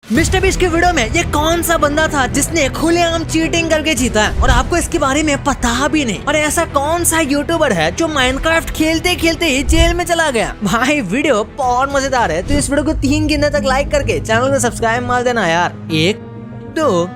Mister beast की video में ये कौन सा बंदा था जिसने खुलेआम चीटिंग करके जीता है और आपको इसके बारे में पता भी नहीं। और ऐसा कौन सा यूट्यूबर है जो माइनक्राफ्ट खेलते खेलते ही जेल में चला गया। भाई वीडियो बहुत मजेदार है, तो इस वीडियो को 3 घंटे तक लाइक करके चैनल को सब्सक्राइब मार देना यार। 1 2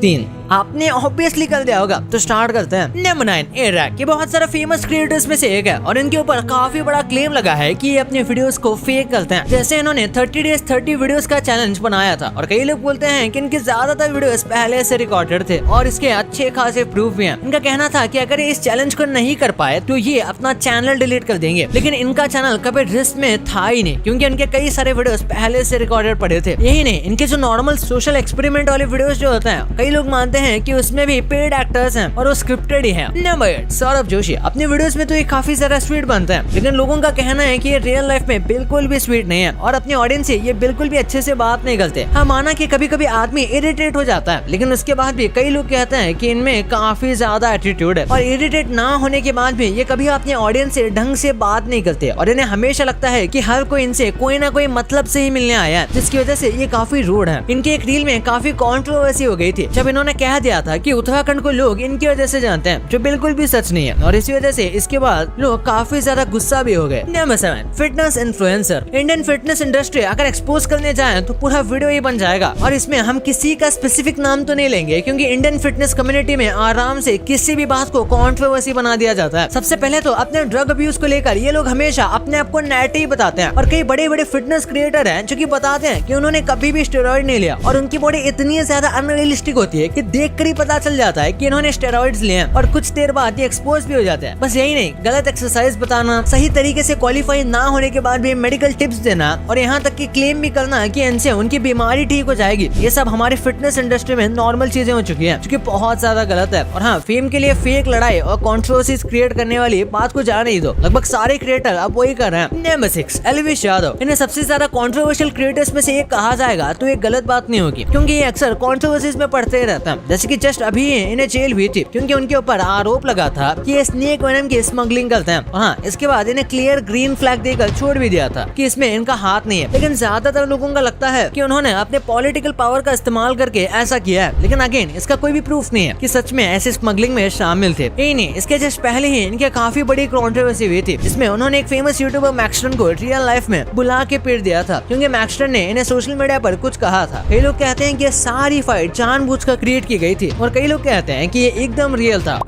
3 आपने ऑब्वियसली कर दिया होगा, तो स्टार्ट करते हैं। नंबर 9 एरैक, ये बहुत सारे फेमस क्रिएटर्स में से एक है और इनके ऊपर काफी बड़ा क्लेम लगा है कि ये अपने वीडियोस को फेक करते हैं। जैसे इन्होंने 30 डेज 30 वीडियोस का चैलेंज बनाया था और कई लोग बोलते हैं कि इनके ज्यादातर वीडियोस पहले से रिकॉर्डेड थे और इसके अच्छे खासे प्रूफ भी हैं। इनका कहना था कि अगर ये इस चैलेंज को नहीं कर पाए तो ये अपना चैनल डिलीट कर देंगे, लेकिन इनका चैनल कभी रिस्क में था ही नहीं क्योंकि इनके कई सारे वीडियोस पहले से रिकॉर्डेड पड़े थे। यही नहीं, इनके जो नॉर्मल सोशल एक्सपेरिमेंट वाले वीडियोस जो होते हैं, कई लोग मानते हैं कि उसमें भी पेड एक्टर्स हैं और वो स्क्रिप्टेड ही हैं। नंबर 8 सौरभ जोशी, अपने वीडियोस में तो ये काफी सारा स्वीट बनते हैं, लेकिन लोगों का कहना है कि ये रियल लाइफ में बिल्कुल भी स्वीट नहीं है और अपने ऑडियंस से ये बिल्कुल भी अच्छे से बात नहीं करते। हाँ, माना कि कभी कभी आदमी इरिटेट हो जाता है, लेकिन उसके बाद भी कई लोग कहते हैं कि इनमें काफी ज्यादा एटीट्यूड है और इरिटेट ना होने के बाद भी ये कभी अपने ऑडियंस से ढंग से बात नहीं करते और इन्हें हमेशा लगता है कि हर कोई इनसे कोई ना कोई मतलब से ही मिलने आया है, जिसकी वजह से ये काफी रूड है। इनके एक रील में काफी कंट्रोवर्सी हो गई थी जब इन्होंने कह दिया था कि उत्तराखंड को लोग इनकी वजह से जानते हैं, जो बिल्कुल भी सच नहीं है और इसी वजह से इसके बाद लोग काफी ज्यादा गुस्सा भी हो गए। Number 7 fitness influencer, Indian fitness industry अगर एक्सपोज करने जाएं तो पूरा वीडियो ही बन जाएगा और इसमें हम किसी का स्पेसिफिक नाम तो नहीं लेंगे क्योंकि इंडियन फिटनेस कम्युनिटी में आराम से किसी भी बात को कंट्रोवर्सी बना दिया जाता है। सबसे पहले तो अपने ड्रग अब्यूज को लेकर ये लोग हमेशा अपने आप को नेटी बताते हैं और कई बड़े बड़े फिटनेस क्रिएटर हैं जो कि बताते हैं कि उन्होंने कभी भी स्टेरॉइड नहीं लिया और उनकी बॉडी इतनी ज्यादा अनरियलिस्टिक होती है कि देखकर ही पता चल जाता है कि इन्होंने स्टेरॉइड्स लिए हैं और कुछ देर बाद ये एक्सपोज भी हो जाते हैं। बस यही नहीं, गलत एक्सरसाइज बताना, सही तरीके से क्वालिफाई ना होने के बाद भी मेडिकल टिप्स देना और यहाँ तक कि क्लेम भी करना कि इनसे उनकी बीमारी ठीक हो जाएगी, ये सब हमारे फिटनेस इंडस्ट्री में नॉर्मल चीजें हो चुकी हैं, जो कि बहुत ज्यादा गलत है। और हाँ, फेम के लिए फेक लड़ाई और कंट्रोवर्सीज क्रिएट करने वाली बात को जाने ही दो, लगभग सारे क्रिएटर अब वही कर रहे हैं। नंबर 6 एल्विश यादव, इन्हें सबसे ज्यादा कंट्रोवर्शियल क्रिएटर्स में से एक कहा जाएगा तो ये गलत बात नहीं होगी क्योंकि ये अक्सर कंट्रोवर्सीज में पड़ते रहता है। जैसे कि जस्ट अभी इन्हें जेल हुई थी क्योंकि उनके ऊपर आरोप लगा था कि ये स्नेक वेनम की स्मगलिंग करते हैं। हाँ, इसके बाद इन्हें क्लियर ग्रीन फ्लैग देकर छोड़ भी दिया था कि इसमें इनका हाथ नहीं है, लेकिन ज्यादातर लोगों का लगता है कि उन्होंने अपने पॉलिटिकल पावर का इस्तेमाल करके ऐसा किया है, लेकिन अगेन इसका कोई भी प्रूफ नहीं है कि सच में ऐसे स्मगलिंग में शामिल थे। यही नहीं, इसके जस्ट पहले ही इनके काफी बड़ी कंट्रोवर्सी हुई थी जिसमें उन्होंने एक फेमस यूट्यूबर मैक्सटन को रियल लाइफ में बुला के पीट दिया था क्योंकि मैक्सटन ने इन्हें सोशल मीडिया पर कुछ कहा था। कई लोग कहते हैं कि ये सारी फाइट जानबूझकर क्रिएट की गई थी और कई लोग कहते हैं कि ये एकदम रियल था।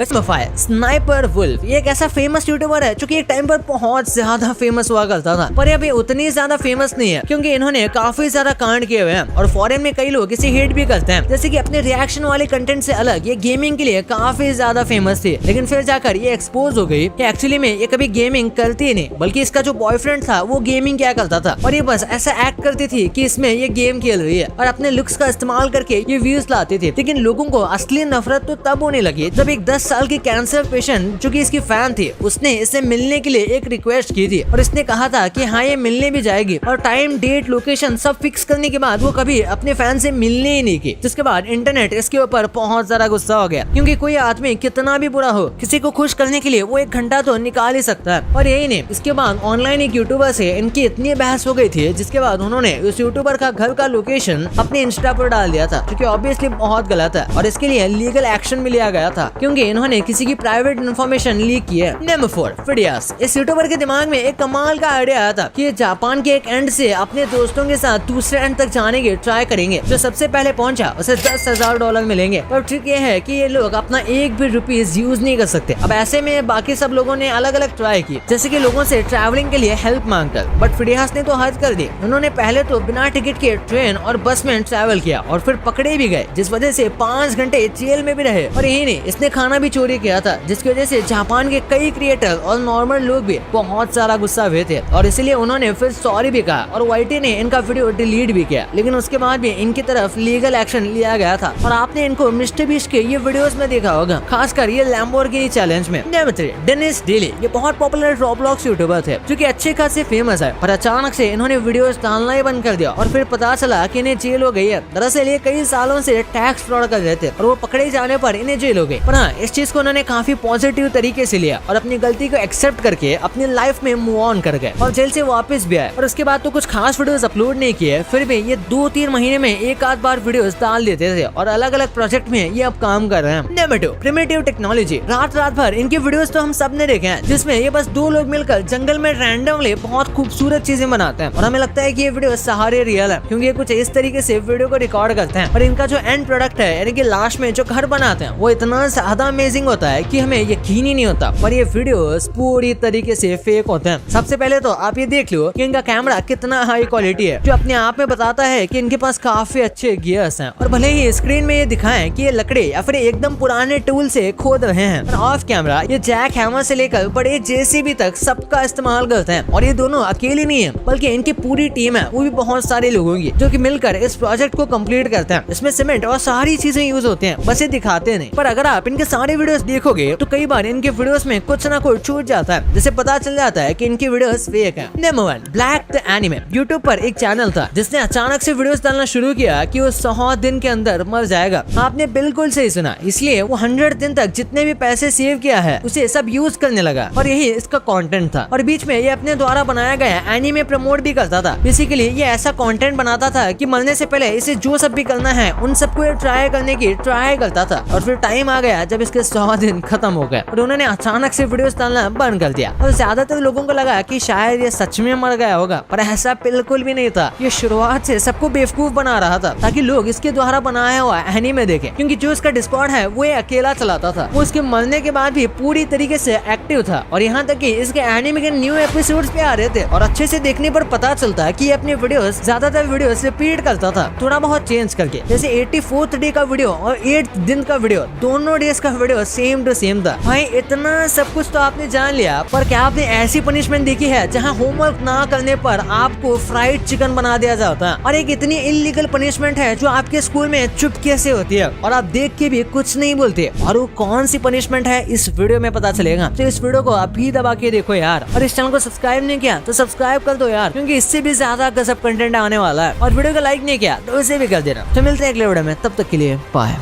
स्नाइपर वुल्फ, ये एक ऐसा फेमस यूट्यूबर है जो कि एक टाइम पर बहुत ज्यादा फेमस हुआ करता था, पर अभी उतनी ज्यादा फेमस नहीं है क्योंकि इन्होंने काफी ज्यादा कांड किए हुए हैं और फॉरेन में कई लोग इसे हेट भी करते हैं। जैसे कि अपने रिएक्शन वाले कंटेंट से अलग ये गेमिंग के लिए काफी ज्यादा फेमस थी, लेकिन फिर जाकर ये एक्सपोज हो गई कि एक्चुअली में ये कभी गेमिंग करती ही नहीं, बल्कि इसका जो बॉयफ्रेंड था वो गेमिंग क्या करता था और ये बस ऐसा एक्ट करती थी कि इसमें ये गेम खेल रही है और अपने लुक्स का इस्तेमाल करके ये व्यूज लाती थी। लेकिन लोगों को असली नफरत तो तब होने लगी जब एक 10 साल की कैंसर पेशेंट जो कि इसकी फैन थी, उसने इसे मिलने के लिए एक रिक्वेस्ट की थी और इसने कहा था कि हाँ ये मिलने भी जाएगी और टाइम डेट लोकेशन सब फिक्स करने के बाद वो कभी अपने फैन से मिलने ही नहीं की। जिसके बाद इंटरनेट इसके ऊपर बहुत ज्यादा गुस्सा हो गया क्योंकि कोई आदमी कितना भी बुरा हो, किसी को खुश करने के लिए वो 1 घंटा तो निकाल ही सकता है। और यही नहीं, इसके बाद ऑनलाइन एक यूट्यूबर से इनकी इतनी बहस हो गई थी जिसके बाद उन्होंने उस यूट्यूबर का घर का लोकेशन अपने इंस्टा पर डाल दिया था, जो कि ऑब्वियसली बहुत गलत है और इसके लिए लीगल एक्शन भी लिया गया था क्योंकि इन्होंने किसी की प्राइवेट इन्फॉर्मेशन लीक की है। नंबर 4 फिडियास, इस यूट्यूबर के दिमाग में एक कमाल का आइडिया आया था कि ये जापान के एक एंड से अपने दोस्तों के साथ दूसरे एंड तक जाने की ट्राई करेंगे। जो सबसे पहले पहुंचा उसे $10,000 मिलेंगे। पर ट्रिक ये है कि ये लोग अपना एक भी रुपीज यूज नहीं कर सकते। अब ऐसे में बाकी सब लोगों ने अलग अलग ट्राई की, जैसे कि लोगों से ट्रैवलिंग के लिए हेल्प मांगकर, बट फिडियास ने तो हद कर दी। उन्होंने पहले तो बिना टिकट के ट्रेन और बस में ट्रैवल किया और फिर पकड़े भी गए, जिस वजह से 5 घंटे जेल में भी रहे। और यही नहीं, इसने खाना भी चोरी किया था, जिसकी वजह से जापान के कई क्रिएटर और नॉर्मल लोग भी बहुत सारा गुस्सा हुए थे और इसलिए उन्होंने फिर सॉरी भी कहा और वाईटी ने इनका वीडियो डिलीट भी किया, लेकिन उसके बाद भी इनकी तरफ लीगल एक्शन लिया गया था। और आपने इनको मिस्टर बीस्ट के ये वीडियोस में देखा होगा, खासकर ये लैम्बोर्गिनी चैलेंज में। नंबर 3 डेनिस डेली, ये बहुत पॉपुलर रॉब्लॉक्स यूट्यूबर थे जो कि अच्छे खासे फेमस है, पर अचानक से इन्होंने वीडियोस डालना ही बंद कर दिया और फिर पता चला कि इन्हें जेल हो गई है। दरअसल ये कई सालों से टैक्स फ्रॉड का कर रहे थे और वो पकड़े जाने पर इन्हें जेल हो गई। पर हाँ, इस चीज को उन्होंने काफी पॉजिटिव तरीके से लिया और अपनी गलती को एक्सेप्ट करके अपनी लाइफ में मूव ऑन कर गए और जेल से वापस भी आए। और उसके बाद तो कुछ खास वीडियोस अपलोड नहीं किए, फिर भी ये 2-3 महीने में एक आध बार वीडियोस डाल देते थे और अलग अलग प्रोजेक्ट में ये अब काम कर रहे हैं। Number 2, primitive technology. रात भर इनके वीडियोस तो हम सब ने देखे हैं, जिसमें ये बस 2 लोग मिलकर जंगल में रैंडमली बहुत खूबसूरत चीजें बनाते हैं और हमें लगता है कि ये वीडियो सारे रियल है, क्योंकि ये कुछ इस तरीके से वीडियो को रिकॉर्ड करते हैं और इनका जो एंड प्रोडक्ट है यानी कि लास्ट में जो घर बनाते हैं वो इतना ज्यादा अमेजिंग होता है कि हमें यकीन ही नहीं होता। पर ये वीडियोस पूरी तरीके से फेक होते हैं। सबसे पहले तो आप ये देख लो कि इनका कैमरा कितना हाई क्वालिटी है, जो अपने आप में बताता है कि इनके पास काफी अच्छे गियर्स हैं। और भले ही स्क्रीन में ये दिखाएं कि ये लकड़ी या फिर एकदम पुराने टूल से खोद रहे हैं, और ऑफ कैमरा ये जैक हैमर से लेकर बड़े जेसीबी तक सबका इस्तेमाल करते हैं। और ये दोनों अकेले नहीं है, बल्कि इनकी पूरी टीम है, वो भी बहुत सारे लोगों की, जो कि मिलकर इस प्रोजेक्ट को कंप्लीट करते हैं। इसमें सीमेंट और सारी चीजें यूज होते हैं, बस ये दिखाते नहीं। पर अगर आप इनके सारे वीडियोस देखोगे तो कई बार इनके वीडियोस में कुछ ना कुछ छूट जाता है, जिससे पता चल जाता है कि इनकी वीडियोस फेक है। Number 1, black the anime. YouTube पर एक चैनल था जिसने अचानक से वीडियोस डालना शुरू किया कि वो 100 दिन के अंदर मर जाएगा। आपने बिल्कुल सही सुना, इसलिए वो 100 दिन तक जितने भी पैसे सेव किया है उसे सब यूज करने लगा और यही इसका कंटेंट था। और बीच में ये अपने द्वारा बनाया गया एनीमे प्रमोट भी करता था। बेसिकली ये ऐसा कंटेंट बनाता था कि मरने से पहले इसे जो सब भी करना है उन सबको ये ट्राई करने की ट्राई करता था। और फिर टाइम आ गया जब इसके 100 दिन खत्म हो गए और उन्होंने अचानक से वीडियोस डालना बंद कर दिया। और ज्यादातर लोगों को लगा कि शायद ये सच में मर गया होगा, पर ऐसा बिल्कुल भी नहीं था। ये शुरुआत से सबको बेवकूफ बना रहा था ताकि लोग इसके द्वारा बनाया हुआ एनीमे देखें, क्योंकि जो इसका डिस्कॉर्ड है वो अकेला चलाता था। वो इसके मरने के बाद भी पूरी तरीके से एक्टिव था और यहाँ तक कि इसके एनीमे के न्यू एपिसोड्स भी आ रहे थे। और अच्छे से देखने पर पता चलता है कि ये अपने वीडियोस ज्यादातर वीडियोस रिपीट करता था, थोड़ा बहुत चेंज करके। जैसे 84th डे का वीडियो और 8th दिन का वीडियो, दोनों डेज का वीडियो सेम टू सेम था। भाई इतना सब कुछ तो आपने जान लिया, पर क्या आपने ऐसी पनिशमेंट देखी है जहाँ होमवर्क ना करने पर आपको फ्राइड चिकन बना दिया जाता है? और एक इतनी इलीगल पनिशमेंट है जो आपके स्कूल में चुपके से होती है और आप देख के भी कुछ नहीं बोलते। और वो कौन सी पनिशमेंट है इस वीडियो में पता चलेगा। तो इस वीडियो को अभी दबा के देखो यार, और इस चैनल को सब्सक्राइब नहीं किया तो सब्सक्राइब कर दो यार, क्योंकि इससे भी ज्यादा गजब कंटेंट आने वाला है। और वीडियो को लाइक नहीं किया तो उसे भी कर देना। तो मिलते हैं अगले वीडियो में, तब तक के लिए बाय।